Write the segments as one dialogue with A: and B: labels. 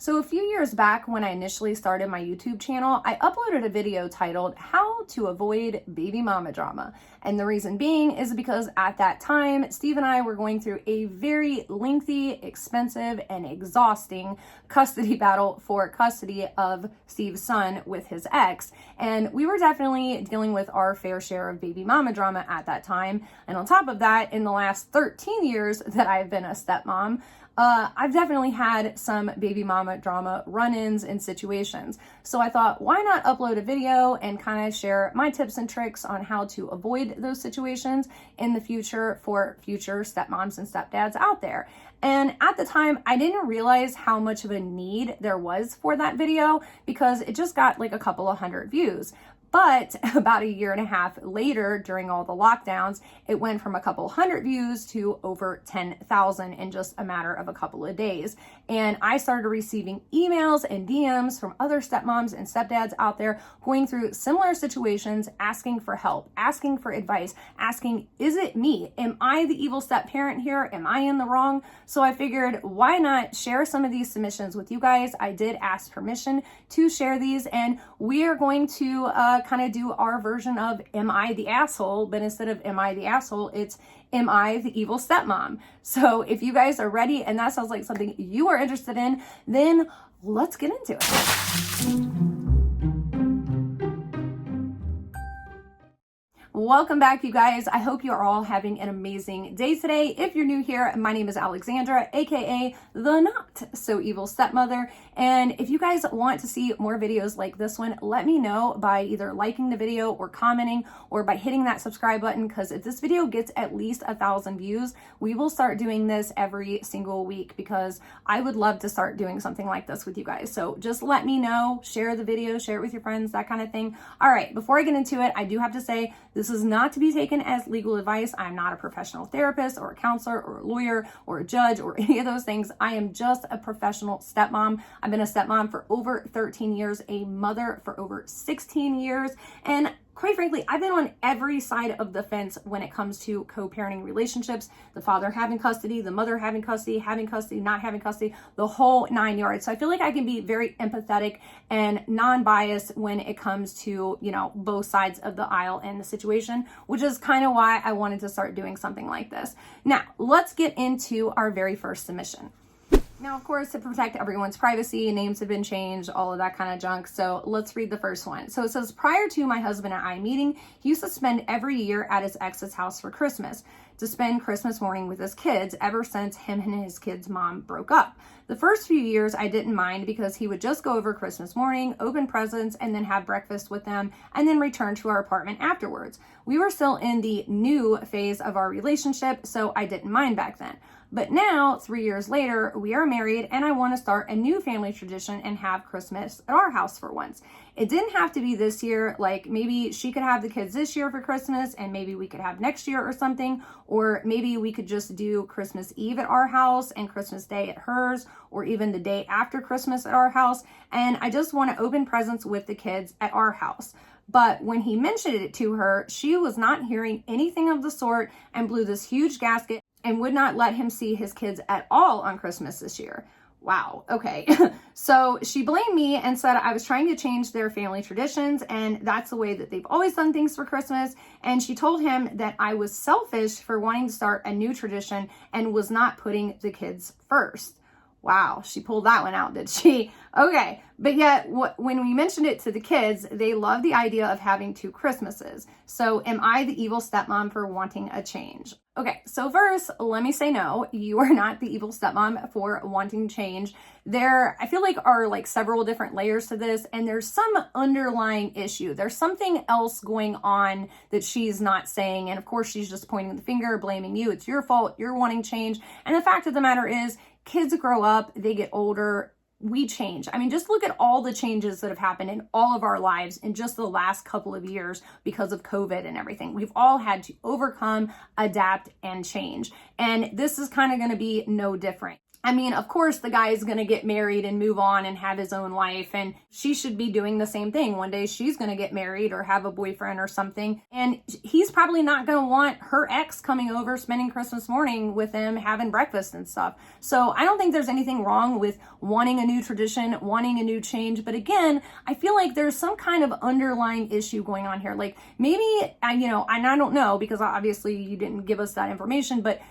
A: So a few years back when I initially started my YouTube channel, I uploaded a video titled How to Avoid Baby Mama Drama. And the reason being is because at that time, Steve and I were going through a very lengthy, expensive, and exhausting custody battle for custody of Steve's son with his ex. And we were definitely dealing with our fair share of baby mama drama at that time. And on top of that, in the last 13 years that I've been a stepmom, I've definitely had some baby mama drama run-ins and situations. So I thought, why not upload a video and kind of share my tips and tricks on how to avoid those situations in the future for future stepmoms and stepdads out there. And at the time, I didn't realize how much of a need there was for that video because it just got like a couple of hundred views. But about a year and a half later, during all the lockdowns, it went from a couple hundred views to over 10,000 in just a matter of a couple of days. And I started receiving emails and DMs from other stepmoms and stepdads out there going through similar situations, asking for help, asking for advice, asking, is it me? Am I the evil step parent here? Am I in the wrong? So I figured, why not share some of these submissions with you guys? I did ask permission to share these, and we are going to kind of do our version of Am I the Asshole? But instead of Am I the Asshole, it's Am I the Evil Stepmom? So if you guys are ready and that sounds like something you are interested in, then let's get into it. Welcome back, you guys. I hope you are all having an amazing day today. If you're new here, my name is Alexandra, aka the Not So Evil Stepmother. And if you guys want to see more videos like this one, let me know by either liking the video or commenting or by hitting that subscribe button, because if this video gets at least 1,000 views, we will start doing this every single week because I would love to start doing something like this with you guys. So just let me know, share the video, share it with your friends, that kind of thing. All right, before I get into it, I do have to say this is not to be taken as legal advice. I'm not a professional therapist or a counselor or a lawyer or a judge or any of those things. I am just a professional stepmom. I've been a stepmom for over 13 years, a mother for over 16 years, and quite frankly, I've been on every side of the fence when it comes to co-parenting relationships, the father having custody, the mother having custody, not having custody, the whole 9 yards. So I feel like I can be very empathetic and non-biased when it comes to, both sides of the aisle and the situation, which is kind of why I wanted to start doing something like this. Now, let's get into our very first submission. Now, of course, to protect everyone's privacy, names have been changed, all of that kind of junk. So let's read the first one. So it says, prior to my husband and I meeting, he used to spend every year at his ex's house for Christmas to spend Christmas morning with his kids ever since him and his kids' mom broke up. The first few years I didn't mind because he would just go over Christmas morning, open presents, and then have breakfast with them, and then return to our apartment afterwards. We were still in the new phase of our relationship, so I didn't mind back then. But now, 3 years later, we are married and I want to start a new family tradition and have Christmas at our house for once. It didn't have to be this year, like maybe she could have the kids this year for Christmas and maybe we could have next year or something, or maybe we could just do Christmas Eve at our house and Christmas Day at hers, or even the day after Christmas at our house. And I just want to open presents with the kids at our house. But when he mentioned it to her, she was not hearing anything of the sort and blew this huge gasket and would not let him see his kids at all on Christmas this year. Wow, okay. So she blamed me and said I was trying to change their family traditions and that's the way that they've always done things for Christmas. And she told him that I was selfish for wanting to start a new tradition and was not putting the kids first. Wow, she pulled that one out, did she? Okay, but yet when we mentioned it to the kids, they love the idea of having 2 Christmases. So am I the evil stepmom for wanting a change? Okay, so first, let me say no, you are not the evil stepmom for wanting change. There, I feel like are like several different layers to this, and there's some underlying issue. There's something else going on that she's not saying, and of course she's just pointing the finger, blaming you. It's your fault, you're wanting change. And the fact of the matter is, kids grow up, they get older, we change. I mean, just look at all the changes that have happened in all of our lives in just the last couple of years because of COVID and everything. We've all had to overcome, adapt, and change. And this is kind of going to be no different. I mean, of course, the guy is going to get married and move on and have his own life, and she should be doing the same thing. One day she's going to get married or have a boyfriend or something, and he's probably not going to want her ex coming over, spending Christmas morning with him, having breakfast and stuff. So I don't think there's anything wrong with wanting a new tradition, wanting a new change. But again, I feel like there's some kind of underlying issue going on here. Like maybe, and I don't know, because obviously you didn't give us that information, but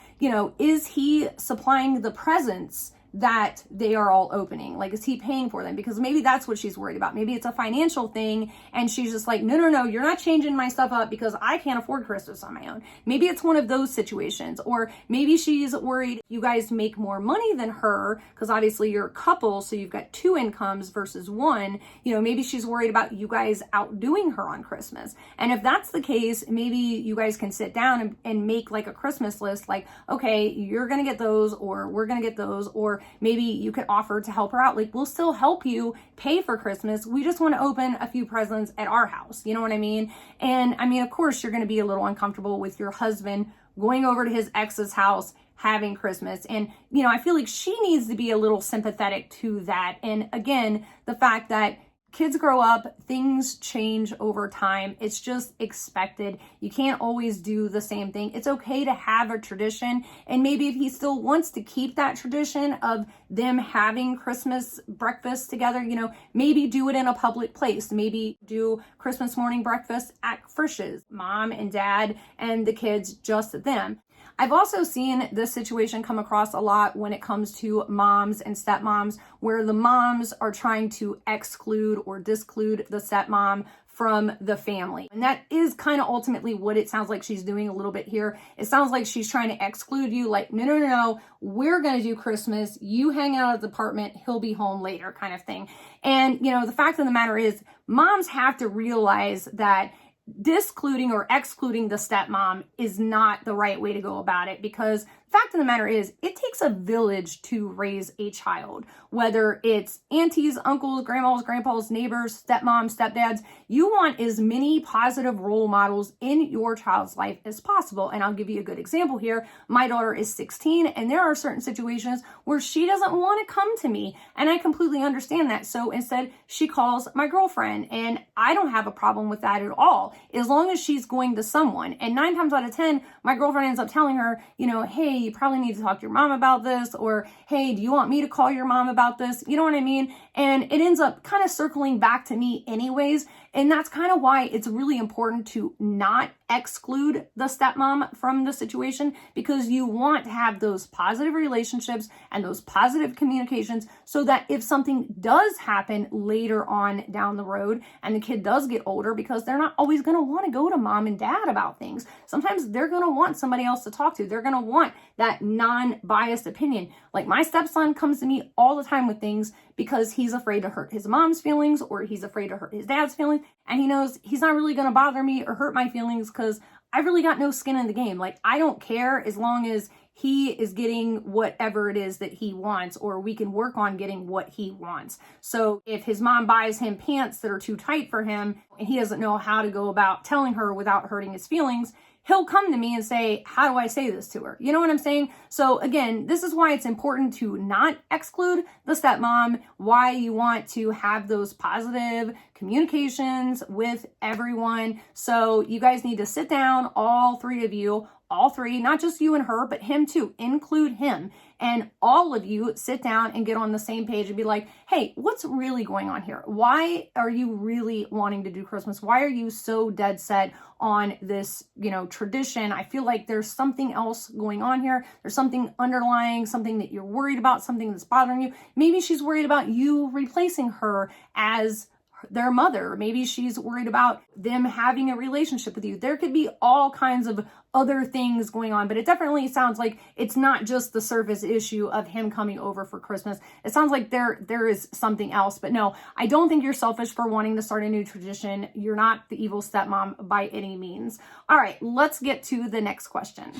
A: is he supplying the presents that they are all opening? Like, is he paying for them? Because maybe that's what she's worried about. Maybe it's a financial thing and she's just like, no, you're not changing my stuff up because I can't afford Christmas on my own. Maybe it's one of those situations. Or maybe she's worried you guys make more money than her because obviously you're a couple, so you've got two incomes versus one. Maybe she's worried about you guys outdoing her on Christmas. And if that's the case, maybe you guys can sit down and make like a Christmas list, like, okay, you're gonna get those, or we're gonna get those, or maybe you could offer to help her out. Like, we'll still help you pay for Christmas. We just want to open a few presents at our house. You know what I mean? And I mean, of course, you're going to be a little uncomfortable with your husband going over to his ex's house, having Christmas. And, I feel like she needs to be a little sympathetic to that. And again, the fact that kids grow up, things change over time. It's just expected. You can't always do the same thing. It's okay to have a tradition. And maybe if he still wants to keep that tradition of them having Christmas breakfast together, maybe do it in a public place. Maybe do Christmas morning breakfast at Frisch's, mom and dad and the kids, just them. I've also seen this situation come across a lot when it comes to moms and stepmoms, where the moms are trying to exclude or disclude the stepmom from the family. And that is kind of ultimately what it sounds like she's doing a little bit here. It sounds like she's trying to exclude you, like, no, we're going to do Christmas. You hang out at the apartment, he'll be home later, kind of thing. And, the fact of the matter is, moms have to realize that discluding or excluding the stepmom is not the right way to go about it, because the fact of the matter is, it takes a village to raise a child, whether it's aunties, uncles, grandmas, grandpas, neighbors, stepmoms, stepdads. You want as many positive role models in your child's life as possible. And I'll give you a good example here. My daughter is 16, and there are certain situations where she doesn't want to come to me, and I completely understand that. So instead, she calls my girlfriend, and I don't have a problem with that at all, as long as she's going to someone. And 9 times out of 10, my girlfriend ends up telling her, hey, you probably need to talk to your mom about this, or hey, do you want me to call your mom about this? You know what I mean? And it ends up kind of circling back to me anyways. And that's kind of why it's really important to not exclude the stepmom from the situation, because you want to have those positive relationships and those positive communications, so that if something does happen later on down the road and the kid does get older, because they're not always going to want to go to mom and dad about things. Sometimes they're going to want somebody else to talk to. They're going to want that non-biased opinion. Like, my stepson comes to me all the time with things because he's afraid to hurt his mom's feelings, or he's afraid to hurt his dad's feelings. And he knows he's not really going to bother me or hurt my feelings because I've really got no skin in the game. Like, I don't care as long as he is getting whatever it is that he wants, or we can work on getting what he wants. So if his mom buys him pants that are too tight for him and he doesn't know how to go about telling her without hurting his feelings, he'll come to me and say, how do I say this to her? You know what I'm saying? So again, this is why it's important to not exclude the stepmom, why you want to have those positive communications with everyone. So you guys need to sit down, all three of you, all three, not just you and her, but him too, include him. And all of you sit down and get on the same page and be like, hey, what's really going on here? Why are you really wanting to do Christmas? Why are you so dead set on this, tradition? I feel like there's something else going on here. There's something underlying, something that you're worried about, something that's bothering you. Maybe she's worried about you replacing her as their mother. Maybe she's worried about them having a relationship with you. There could be all kinds of other things going on, but it definitely sounds like it's not just the surface issue of him coming over for Christmas. It sounds like there is something else. But no, I don't think you're selfish for wanting to start a new tradition. You're not the evil stepmom by any means. All right, let's get to the next question.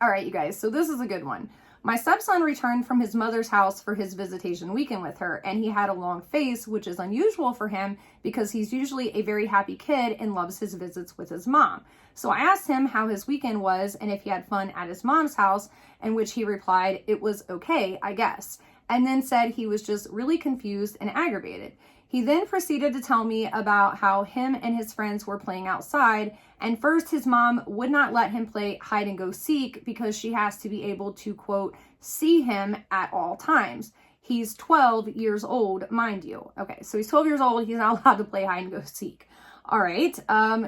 A: All right, you guys, so this is a good one. My stepson returned from his mother's house for his visitation weekend with her, and he had a long face, which is unusual for him because he's usually a very happy kid and loves his visits with his mom. So I asked him how his weekend was and if he had fun at his mom's house, in which he replied, "It was okay, I guess," and then said he was just really confused and aggravated. He then proceeded to tell me about how him and his friends were playing outside, and first his mom would not let him play hide and go seek because she has to be able to, quote, see him at all times. He's 12 years old, mind you. Okay, so he's 12 years old. He's not allowed to play hide and go seek. All right,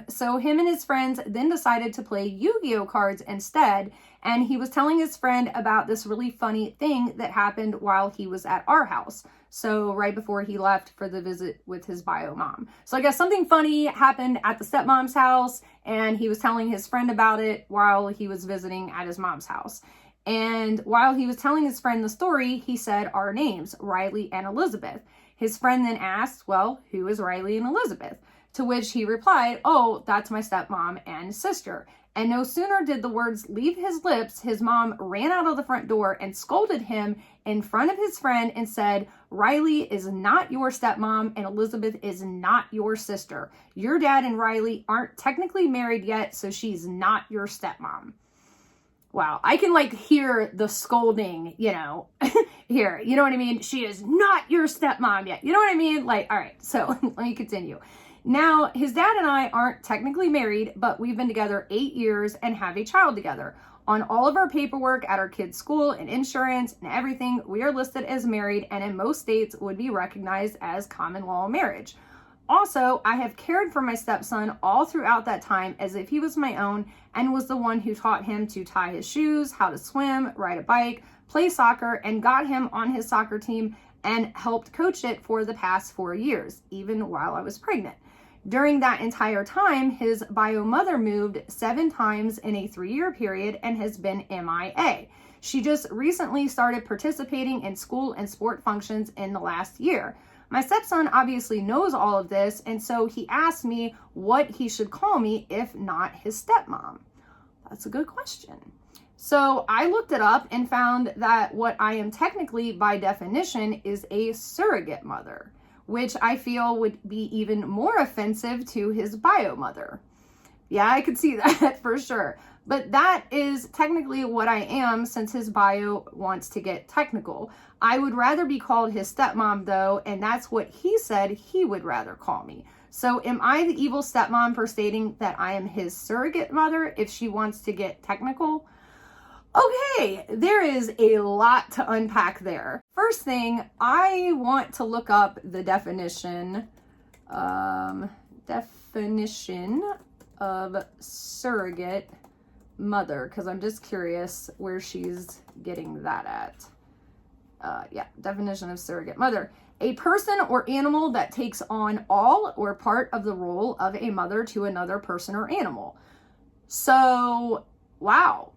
A: so him and his friends then decided to play Yu-Gi-Oh cards instead, and he was telling his friend about this really funny thing that happened while he was at our house. So right before he left for the visit with his bio mom. So I guess something funny happened at the stepmom's house, and he was telling his friend about it while he was visiting at his mom's house. And while he was telling his friend the story, he said our names, Riley and Elizabeth. His friend then asked, well, who is Riley and Elizabeth? To which he replied, oh, that's my stepmom and sister. And no sooner did the words leave his lips, his mom ran out of the front door and scolded him in front of his friend and said, Riley is not your stepmom and Elizabeth is not your sister. Your dad and Riley aren't technically married yet, so she's not your stepmom. Wow, I can like hear the scolding, here. You know what I mean? She is not your stepmom yet. You know what I mean? Like, all right, so let me continue. Now, his dad and I aren't technically married, but we've been together 8 years and have a child together. On all of our paperwork at our kids' school and insurance and everything, we are listed as married and in most states would be recognized as common law marriage. Also, I have cared for my stepson all throughout that time as if he was my own and was the one who taught him to tie his shoes, how to swim, ride a bike, play soccer, and got him on his soccer team and helped coach it for the past 4 years, even while I was pregnant. During that entire time, his bio mother moved 7 times in a 3-year period and has been MIA. She just recently started participating in school and sport functions in the last year. My stepson obviously knows all of this, and so he asked me what he should call me if not his stepmom. That's a good question. So I looked it up and found that what I am technically by definition is a surrogate mother, which I feel would be even more offensive to his bio mother. Yeah, I could see that for sure. But that is technically what I am since his bio wants to get technical. I would rather be called his stepmom though, and that's what he said he would rather call me. So am I the evil stepmom for stating that I am his surrogate mother if she wants to get technical? Okay, there is a lot to unpack there. First thing, I want to look up the definition of surrogate mother, because I'm just curious where she's getting that at. Definition of surrogate mother. A person or animal that takes on all or part of the role of a mother to another person or animal. So, wow.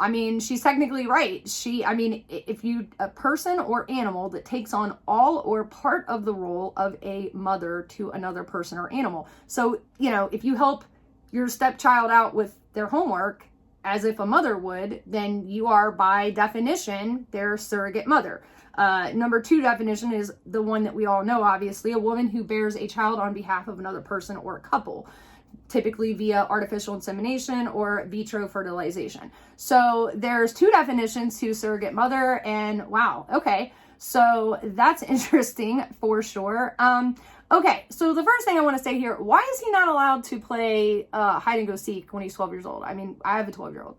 A: I mean, she's technically right. A person or animal that takes on all or part of the role of a mother to another person or animal. So, if you help your stepchild out with their homework as if a mother would, then you are by definition their surrogate mother. Number 2 definition is the one that we all know, obviously, a woman who bears a child on behalf of another person or a couple, typically via artificial insemination or vitro fertilization. So there's 2 definitions to surrogate mother, and wow, okay. So that's interesting for sure. Okay, so the first thing I want to say here, why is he not allowed to play hide and go seek when he's 12 years old? I mean, I have a 12-year-old.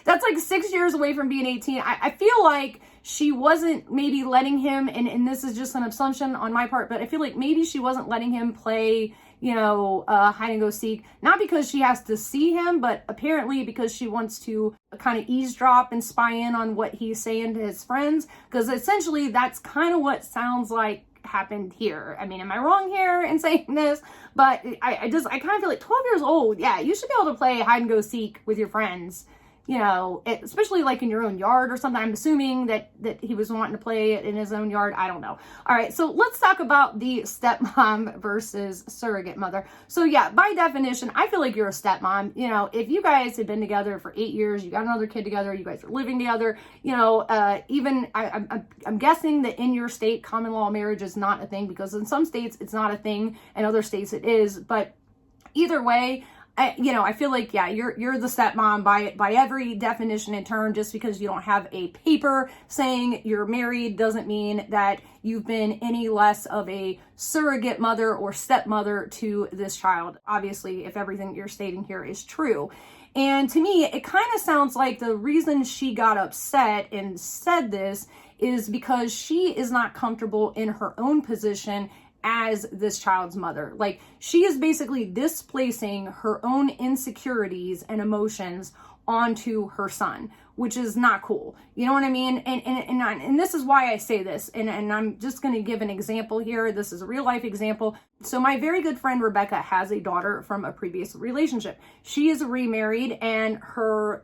A: That's like 6 years away from being 18. I feel like she wasn't maybe letting him, and this is just an assumption on my part, but I feel like maybe she wasn't letting him play, hide and go seek, not because she has to see him, but apparently because she wants to kind of eavesdrop and spy in on what he's saying to his friends, because essentially that's kind of what sounds like happened here. I mean, am I wrong here in saying this? But I kind of feel like 12 years old, yeah, you should be able to play hide and go seek with your friends, especially like in your own yard or something. I'm assuming that he was wanting to play it in his own yard. I don't know. All right, so let's talk about the stepmom versus surrogate mother. So yeah, by definition, I feel like you're a stepmom. If you guys had been together for 8 years, you got another kid together, you guys are living together, I'm guessing that in your state, common law marriage is not a thing, because in some states it's not a thing, and other states it is. But either way, I feel like, yeah, you're the stepmom by every definition and term. Just because you don't have a paper saying you're married doesn't mean that you've been any less of a surrogate mother or stepmother to this child. Obviously, if everything you're stating here is true. And to me, it kind of sounds like the reason she got upset and said this is because she is not comfortable in her own position as this child's mother. Like, she is basically displacing her own insecurities and emotions onto her son, which is not cool. You know what I mean? And this is why I say this. And I'm just going to give an example here. This is a real life example. So my very good friend Rebecca has a daughter from a previous relationship. She is remarried, and her,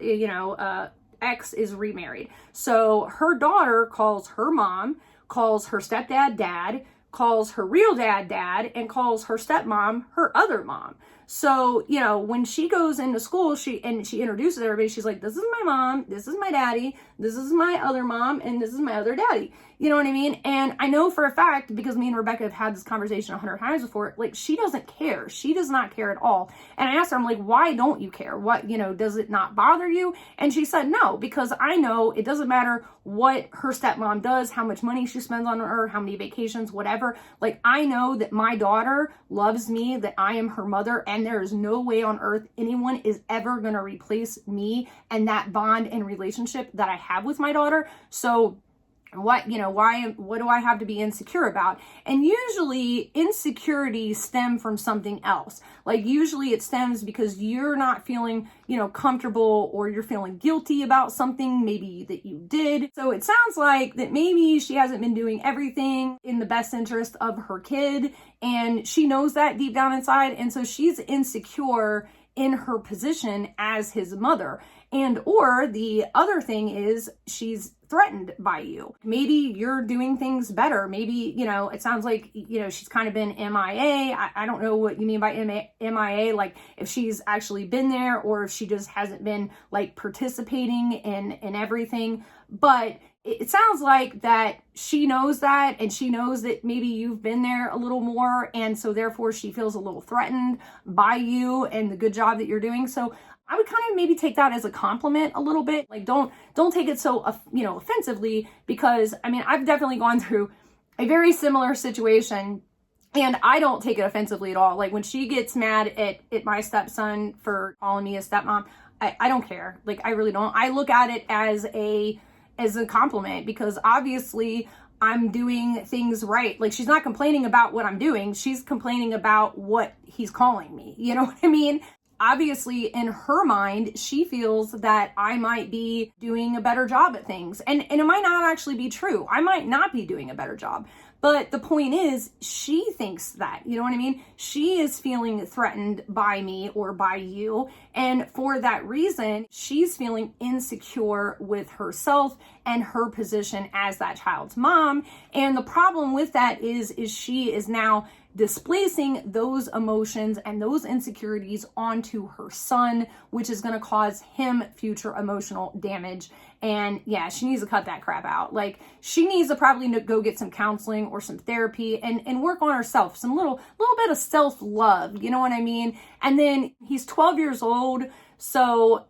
A: ex is remarried. So her daughter calls her mom, calls her stepdad dad, calls her real dad dad, and calls her stepmom her other mom. So, when she goes into school, she introduces everybody. She's like, this is my mom, this is my daddy, this is my other mom, and this is my other daddy. You know what I mean? And I know for a fact, because me and Rebecca have had this conversation 100 times before, like, she doesn't care. She does not care at all. And I asked her, I'm like, why don't you care? What, does it not bother you? And she said, no, because I know it doesn't matter what her stepmom does, how much money she spends on her, how many vacations, whatever. Like, I know that my daughter loves me, that I am her mother, and there is no way on earth anyone is ever going to replace me and that bond and relationship that I have with my daughter. So what do I have to be insecure about? And usually insecurities stem from something else. Like, usually it stems because you're not feeling, comfortable, or you're feeling guilty about something maybe that you did. So it sounds like that maybe she hasn't been doing everything in the best interest of her kid, and she knows that deep down inside. And so she's insecure in her position as his mother. And or the other thing is, she's threatened by you. Maybe you're doing things better. Maybe, it sounds like, she's kind of been MIA. I don't know what you mean by MIA, like if she's actually been there, or if she just hasn't been like participating in everything. But it sounds like that she knows that, and she knows that maybe you've been there a little more, and so therefore she feels a little threatened by you and the good job that you're doing. So I would kind of maybe take that as a compliment a little bit. Like, don't take it so offensively, because I've definitely gone through a very similar situation, and I don't take it offensively at all. Like, when she gets mad at my stepson for calling me a stepmom, I don't care. Like, I really don't. I look at it as a compliment, because obviously I'm doing things right. Like, she's not complaining about what I'm doing. She's complaining about what he's calling me. You know what I mean? Obviously, in her mind, she feels that I might be doing a better job at things. And it might not actually be true. I might not be doing a better job. But the point is, she thinks that, you know what I mean? She is feeling threatened by me or by you. And for that reason, she's feeling insecure with herself and her position as that child's mom. And the problem with that is she is now displacing those emotions and those insecurities onto her son, which is going to cause him future emotional damage. And yeah, she needs to cut that crap out. Like, she needs to probably go get some counseling or some therapy and work on herself, some little bit of self-love, you know what I mean? And then he's 12 years old, so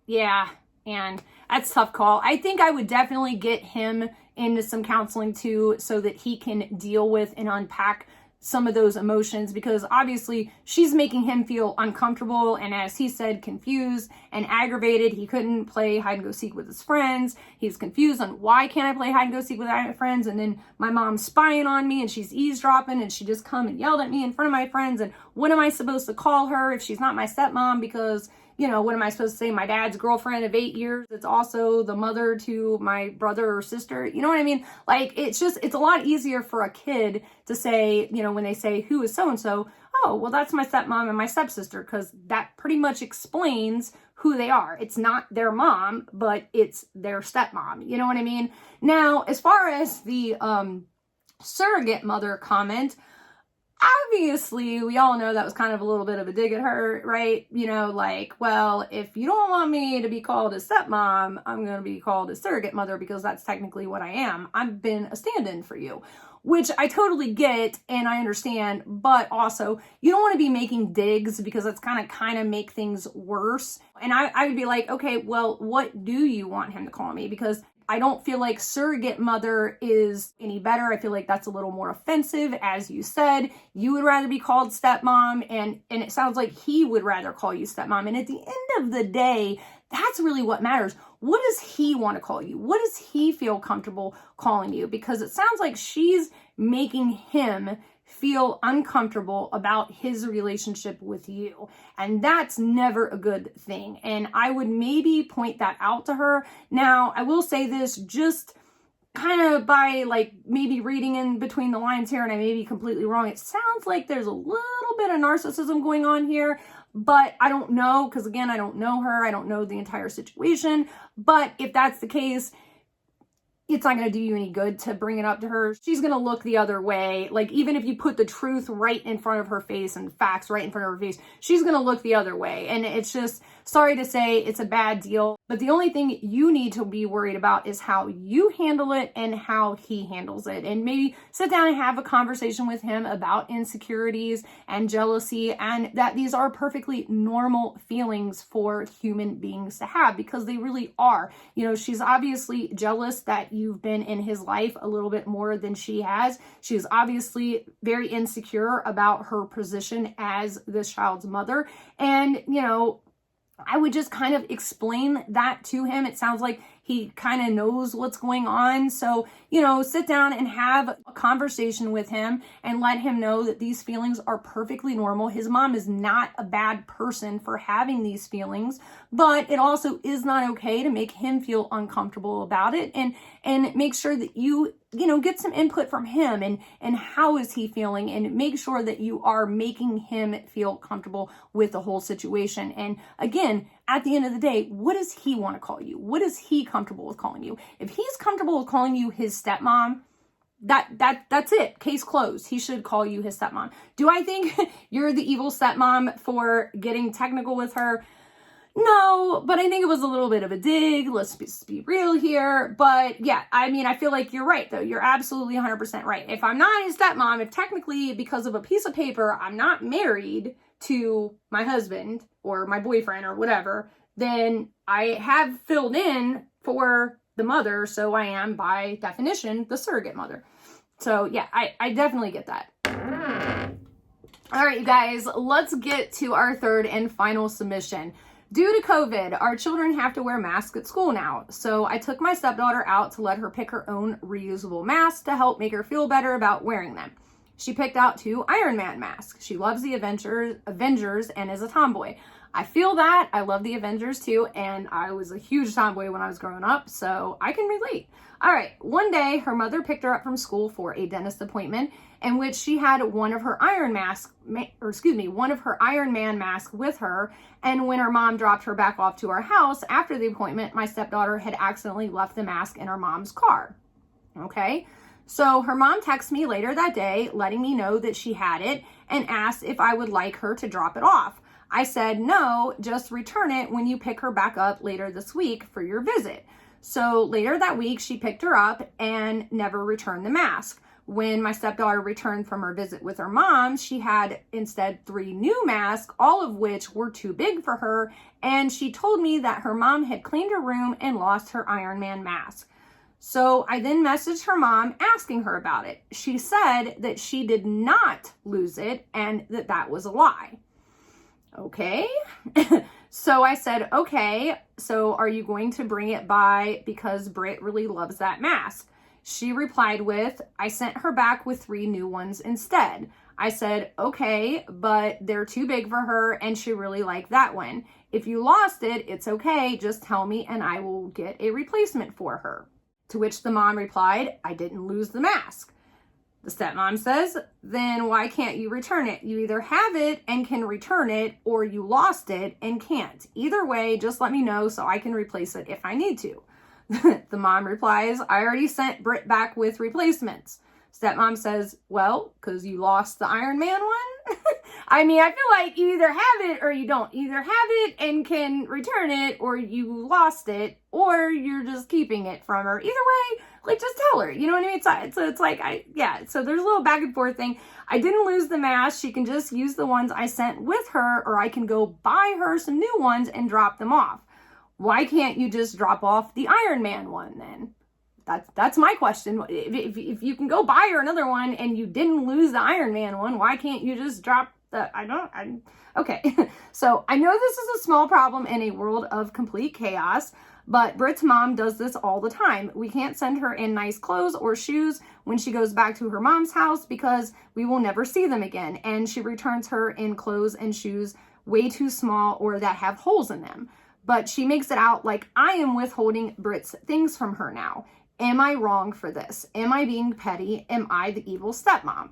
A: yeah, and that's a tough call. I think I would definitely get him into some counseling too, so that he can deal with and unpack some of those emotions, because obviously she's making him feel uncomfortable and, as he said, confused and aggravated. He couldn't play hide and go seek with his friends. He's confused on, why can't I play hide and go seek with my friends? And then my mom's spying on me, and she's eavesdropping, and she just come and yelled at me in front of my friends. And what am I supposed to call her if she's not my stepmom? Because, what am I supposed to say? My dad's girlfriend of 8 years. It's also the mother to my brother or sister. You know what I mean? Like, it's a lot easier for a kid to say, when they say, who is so-and-so? Oh, well, that's my stepmom and my stepsister, because that pretty much explains who they are. It's not their mom, but it's their stepmom. You know what I mean? Now, as far as the surrogate mother comment, obviously, we all know that was kind of a little bit of a dig at her, right? You know, like, well, if you don't want me to be called a stepmom, I'm going to be called a surrogate mother because that's technically what I am. I've been a stand-in for you, which I totally get and I understand, but also you don't want to be making digs because that's kind of make things worse. And I would be like, okay, well, what do you want him to call me? Because I don't feel like surrogate mother is any better. I feel like that's a little more offensive. As you said, you would rather be called stepmom, and it sounds like he would rather call you stepmom. And at the end of the day, that's really what matters. What does he want to call you? What does he feel comfortable calling you? Because it sounds like she's making him feel uncomfortable about his relationship with you. And that's never a good thing. And I would maybe point that out to her. Now, I will say this just kind of by like maybe reading in between the lines here, and I may be completely wrong. It sounds like there's a little bit of narcissism going on here, but I don't know, because again, I don't know her. I don't know the entire situation. But if that's the case, it's not going to do you any good to bring it up to her. She's going to look the other way. Like, even if you put the truth right in front of her face and facts right in front of her face, she's going to look the other way. And it's just, sorry to say, it's a bad deal. But the only thing you need to be worried about is how you handle it and how he handles it. And maybe sit down and have a conversation with him about insecurities and jealousy, and that these are perfectly normal feelings for human beings to have, because they really are. You know, she's obviously jealous that you've been in his life a little bit more than she has. She's obviously very insecure about her position as this child's mother. And, you know, I would just kind of explain that to him. It sounds like he kind of knows what's going on. So, you know, sit down and have a conversation with him and let him know that these feelings are perfectly normal. His mom is not a bad person for having these feelings, but it also is not okay to make him feel uncomfortable about it. And make sure that you know, get some input from him and how is he feeling, and make sure that you are making him feel comfortable with the whole situation. And again, at the end of the day, what does he want to call you? What is he comfortable with calling you? If he's comfortable with calling you his stepmom, that's it. Case closed. He should call you his stepmom. Do I think you're the evil stepmom for getting technical with her? No, but I think it was a little bit of a dig. Let's be real here. But yeah, I mean, I feel like you're right, though. You're absolutely 100% right. If I'm not his stepmom, if technically because of a piece of paper, I'm not married to my husband or my boyfriend or whatever, then I have filled in for the mother. So I am, by definition, the surrogate mother. So yeah, I definitely get that. All right, you guys, let's get to our third and final submission. Due to COVID, our children have to wear masks at school now. So I took my stepdaughter out to let her pick her own reusable masks to help make her feel better about wearing them. She picked out 2 Iron Man masks. She loves the Avengers and is a tomboy. I feel that. I love the Avengers too, and I was a huge tomboy when I was growing up, so I can relate. All right, one day her mother picked her up from school for a dentist appointment in which she had one of her Iron Man masks with her. And when her mom dropped her back off to our house after the appointment, my stepdaughter had accidentally left the mask in her mom's car. Okay. So her mom texted me later that day, letting me know that she had it and asked if I would like her to drop it off. I said, no, just return it when you pick her back up later this week for your visit. So later that week, she picked her up and never returned the mask. When my stepdaughter returned from her visit with her mom, she had instead 3 new masks, all of which were too big for her. And she told me that her mom had cleaned her room and lost her Iron Man mask. So I then messaged her mom asking her about it. She said that she did not lose it and that was a lie. Okay. So I said, okay, so are you going to bring it by because Britt really loves that mask? She replied with, I sent her back with 3 new ones instead. I said, okay, but they're too big for her and she really liked that one. If you lost it, it's okay. Just tell me and I will get a replacement for her. To which the mom replied, I didn't lose the mask. The stepmom says, then why can't you return it? You either have it and can return it, or you lost it and can't. Either way, just let me know so I can replace it if I need to. The mom replies, I already sent Britt back with replacements. Stepmom says, well, because you lost the Iron Man one? I mean, I feel like you either have it or you don't. You either have it and can return it, or you lost it, or you're just keeping it from her. Either way, like, just tell her. You know what I mean? It's like, so there's a little back and forth thing. I didn't lose the mask. She can just use the ones I sent with her, or I can go buy her some new ones and drop them off. Why can't you just drop off the Iron Man one then? That's my question. If you can go buy her another one and you didn't lose the Iron Man one, why can't you just drop the, okay. So I know this is a small problem in a world of complete chaos, but Britt's mom does this all the time. We can't send her in nice clothes or shoes when she goes back to her mom's house because we will never see them again. And she returns her in clothes and shoes way too small or that have holes in them. But she makes it out like I am withholding Britt's things from her now. Am I wrong for this? Am I being petty? Am I the evil stepmom?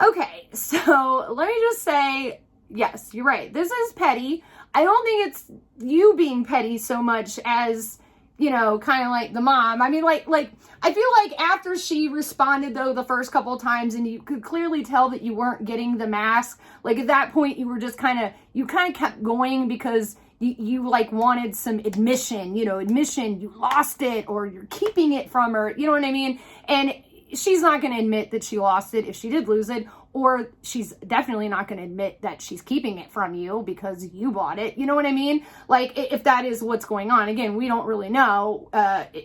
A: Okay, so let me just say, yes, you're right. This is petty. I don't think it's you being petty so much as, you know, kind of like the mom. I mean, like I feel like after she responded though the first couple of times and you could clearly tell that you weren't getting the mask, like at that point you were just kind of kept going because you like wanted some admission, you lost it or you're keeping it from her, you know what I mean? And she's not going to admit that she lost it if she did lose it, or she's definitely not going to admit that she's keeping it from you because you bought it. You know what I mean? Like if that is what's going on, again, we don't really know.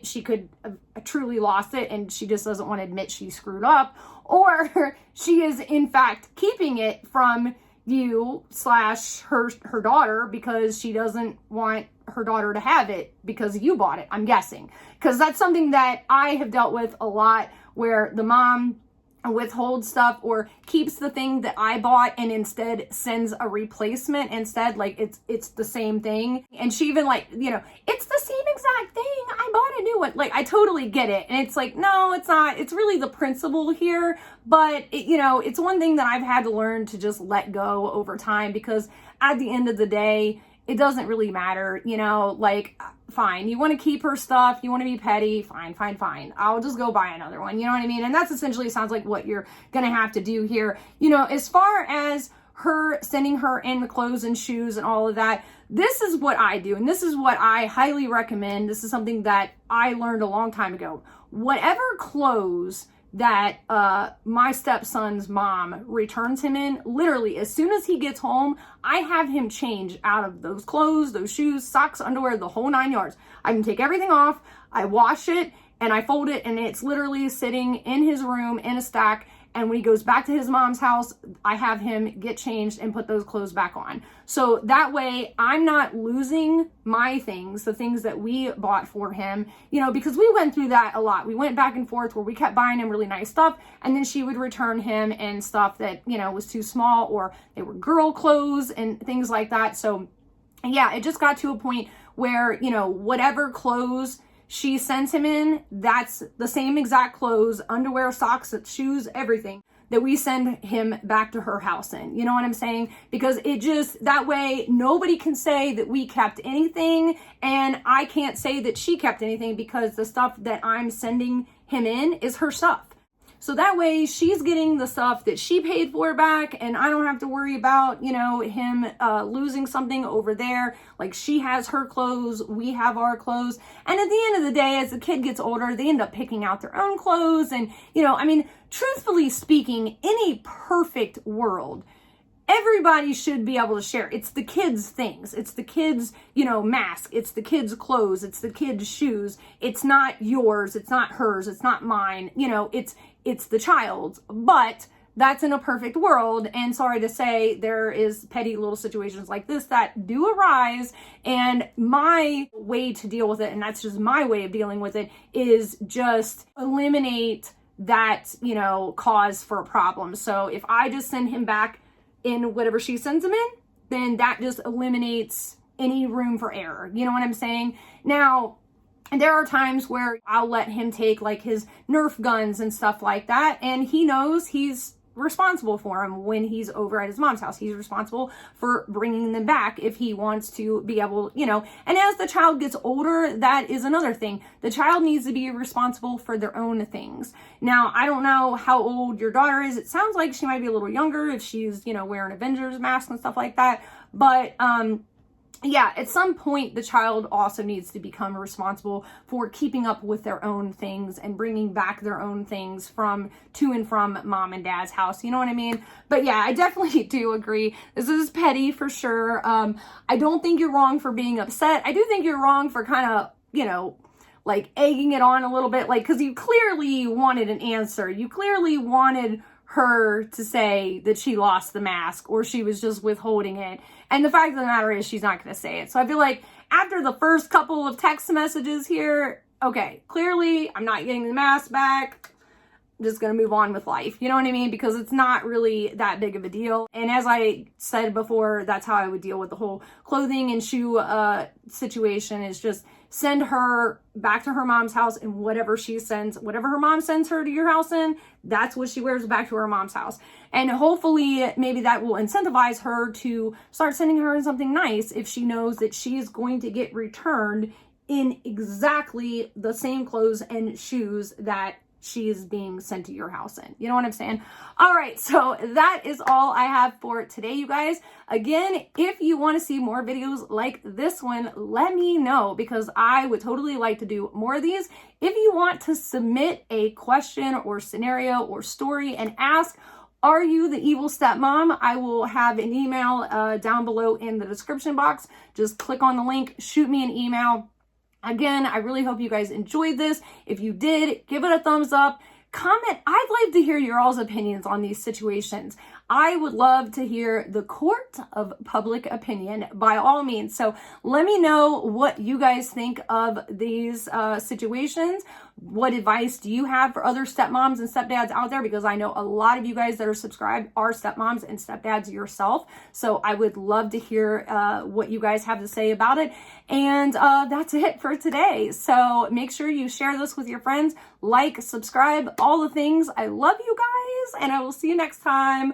A: She could have truly lost it and she just doesn't want to admit she screwed up, or she is in fact keeping it from you / her daughter because she doesn't want her daughter to have it because you bought it, I'm guessing. Because that's something that I have dealt with a lot, where the mom withholds stuff or keeps the thing that I bought and instead sends a replacement instead, like it's the same thing. And she even like, it's the same exact thing, I bought a new one. Like I totally get it. And it's like, no, it's not. It's really the principle here. But it's one thing that I've had to learn to just let go over time, because at the end of the day, it doesn't really matter, like, fine, you want to keep her stuff, you want to be petty, fine. I'll just go buy another one, you know what I mean? And that's essentially sounds like what you're going to have to do here. As far as her sending her in the clothes and shoes and all of that, this is what I do. And this is what I highly recommend. This is something that I learned a long time ago. Whatever clothes that my stepson's mom returns him in, literally as soon as he gets home, I have him change out of those clothes, those shoes, socks, underwear, the whole 9 yards. I can take everything off, I wash it, and I fold it, and it's literally sitting in his room in a stack. And when he goes back to his mom's house, I have him get changed and put those clothes back on. So that way I'm not losing my things, the things that we bought for him, because we went through that a lot. We went back and forth where we kept buying him really nice stuff, and then she would return him and stuff that, was too small, or they were girl clothes and things like that. So yeah, it just got to a point where, whatever clothes she sends him in, that's the same exact clothes, underwear, socks, shoes, everything that we send him back to her house in. You know what I'm saying? Because it just, that way nobody can say that we kept anything, and I can't say that she kept anything, because the stuff that I'm sending him in is her stuff. So that way she's getting the stuff that she paid for back, and I don't have to worry about, him losing something over there. Like, she has her clothes, we have our clothes. And at the end of the day, as the kid gets older, they end up picking out their own clothes. And, truthfully speaking, in a perfect world, everybody should be able to share. It's the kids' things. It's the kids', mask. It's the kids' clothes. It's the kids' shoes. It's not yours. It's not hers. It's not mine. It's the child's. But that's in a perfect world. And sorry to say, there is petty little situations like this that do arise. And my way to deal with it, and that's just my way of dealing with it, is just eliminate that, cause for a problem. So if I just send him back in whatever she sends him in, then that just eliminates any room for error. You know what I'm saying? Now, And there are times where I'll let him take like his Nerf guns and stuff like that, and he knows he's responsible for him when he's over at his mom's house. He's responsible for bringing them back if he wants to be able, you know, and as the child gets older, that is another thing. The child needs to be responsible for their own things. Now, I don't know how old your daughter is. It sounds like she might be a little younger if she's, you know, wearing Avengers mask and stuff like that. But, yeah, at some point, the child also needs to become responsible for keeping up with their own things and bringing back their own things to and from mom and dad's house. You know what I mean? But yeah, I definitely do agree. This is petty for sure. I don't think you're wrong for being upset. I do think you're wrong for kind of, you know, like egging it on a little bit, like, because you clearly wanted an answer. You clearly wanted her to say that she lost the mask or she was just withholding it. And the fact of the matter is she's not going to say it. So I feel like after the first couple of text messages here, okay, clearly I'm not getting the mask back. I'm just going to move on with life. You know what I mean? Because it's not really that big of a deal. And as I said before, that's how I would deal with the whole clothing and shoe situation, is just send her back to her mom's house, and whatever her mom sends her to your house in, that's what she wears back to her mom's house. And hopefully maybe that will incentivize her to start sending her something nice if she knows that she is going to get returned in exactly the same clothes and shoes that she is being sent to your house in. You know what I'm saying? All right, so that is all I have for today, you guys. Again, if you want to see more videos like this one, let me know, because I would totally like to do more of these. If you want to submit a question or scenario or story and ask, are you the evil stepmom? I will have an email down below in the description box. Just click on the link, shoot me an email. Again, I really hope you guys enjoyed this. If you did, give it a thumbs up. Comment. I'd like to hear your all's opinions on these situations. I would love to hear the court of public opinion by all means. So let me know what you guys think of these situations. What advice do you have for other stepmoms and stepdads out there? Because I know a lot of you guys that are subscribed are stepmoms and stepdads yourself. So I would love to hear what you guys have to say about it. And that's it for today. So make sure you share this with your friends, like, subscribe, all the things. I love you guys, and I will see you next time.